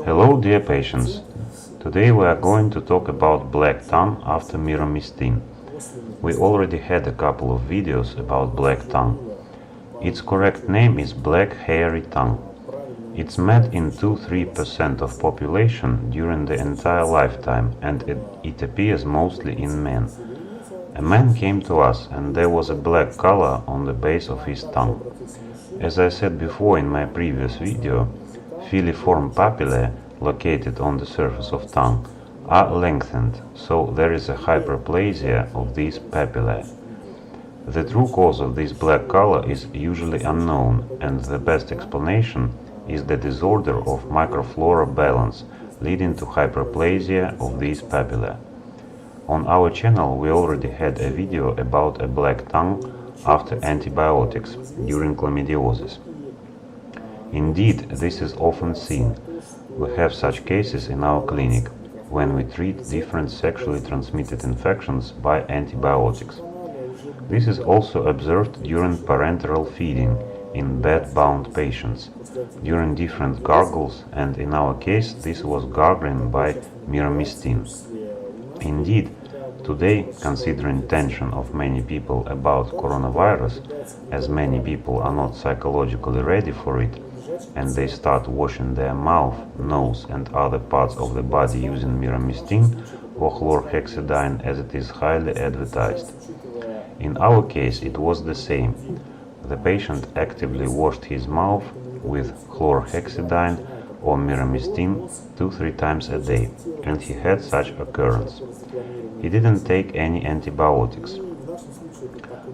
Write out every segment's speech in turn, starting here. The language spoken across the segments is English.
Hello dear patients, today we are going to talk about black tongue after Miramistin. We already had a couple of videos about black tongue. Its correct name is black hairy tongue. It's met in 2-3% of population during the entire lifetime and it appears mostly in men. A man came to us and there was a black color on the base of his tongue. As I said before in my previous video, filiform papillae located on the surface of tongue are lengthened, so there is a hyperplasia of these papillae. The true cause of this black color is usually unknown, and the best explanation is the disorder of microflora balance leading to hyperplasia of these papillae. On our channel we already had a video about a black tongue after antibiotics during chlamydiosis. Indeed, this is often seen. We have such cases in our clinic when we treat different sexually transmitted infections by antibiotics. This is also observed during parenteral feeding in bed-bound patients, during different gargles, and in our case this was gargling by Miramistin. Indeed, today, considering tension of many people about coronavirus, as many people are not psychologically ready for it, and they start washing their mouth, nose and other parts of the body using Miramistin or chlorhexidine as it is highly advertised. In our case it was the same. The patient actively washed his mouth with chlorhexidine or Miramistin 2-3 times a day, and he had such occurrence. He didn't take any antibiotics.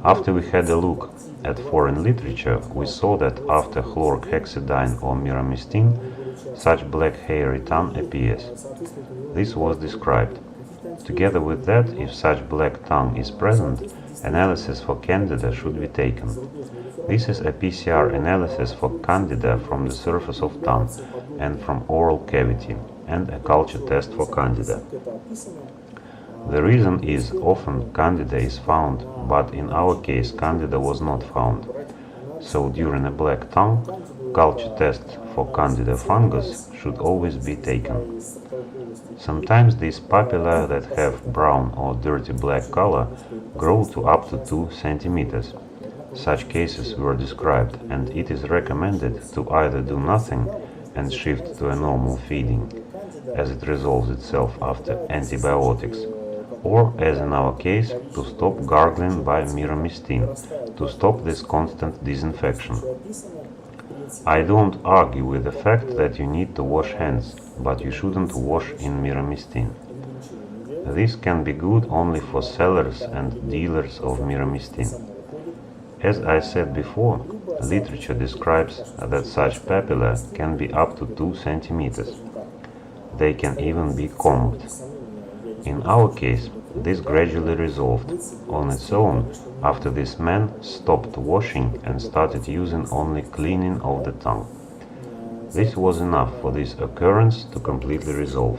After we had a look at foreign literature, we saw that after chlorhexidine or Miramistin, such black hairy tongue appears. This was described. Together with that, if such black tongue is present, analysis for candida should be taken. This is a PCR analysis for candida from the surface of tongue and from oral cavity, and a culture test for candida. The reason is often candida is found, but in our case candida was not found. So during a black tongue, culture test for candida fungus should always be taken. Sometimes these papillae that have brown or dirty black color grow to up to 2 centimeters. Such cases were described, and it is recommended to either do nothing and shift to a normal feeding, as it resolves itself after antibiotics, or, as in our case, to stop gargling by Miramistin, to stop this constant disinfection. I don't argue with the fact that you need to wash hands, but you shouldn't wash in Miramistin. This can be good only for sellers and dealers of Miramistin. As I said before, literature describes that such papillae can be up to 2 centimeters. They can even be combed. In our case, this gradually resolved on its own after this man stopped washing and started using only cleaning of the tongue. This was enough for this occurrence to completely resolve.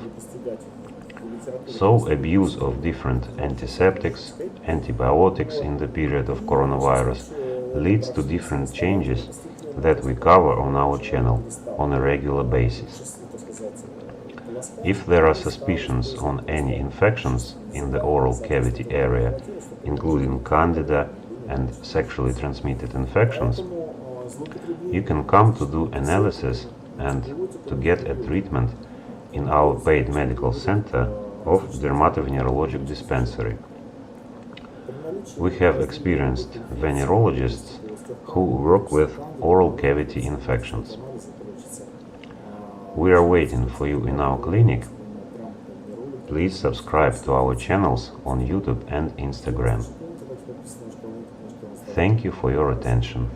So abuse of different antiseptics, antibiotics in the period of coronavirus leads to different changes that we cover on our channel on a regular basis. If there are suspicions on any infections in the oral cavity area, including candida and sexually transmitted infections, you can come to do analysis and to get a treatment in our paid medical center of dermatovenerologic dispensary. We have experienced venerologists who work with oral cavity infections. We are waiting for you in our clinic. Please subscribe to our channels on YouTube and Instagram. Thank you for your attention.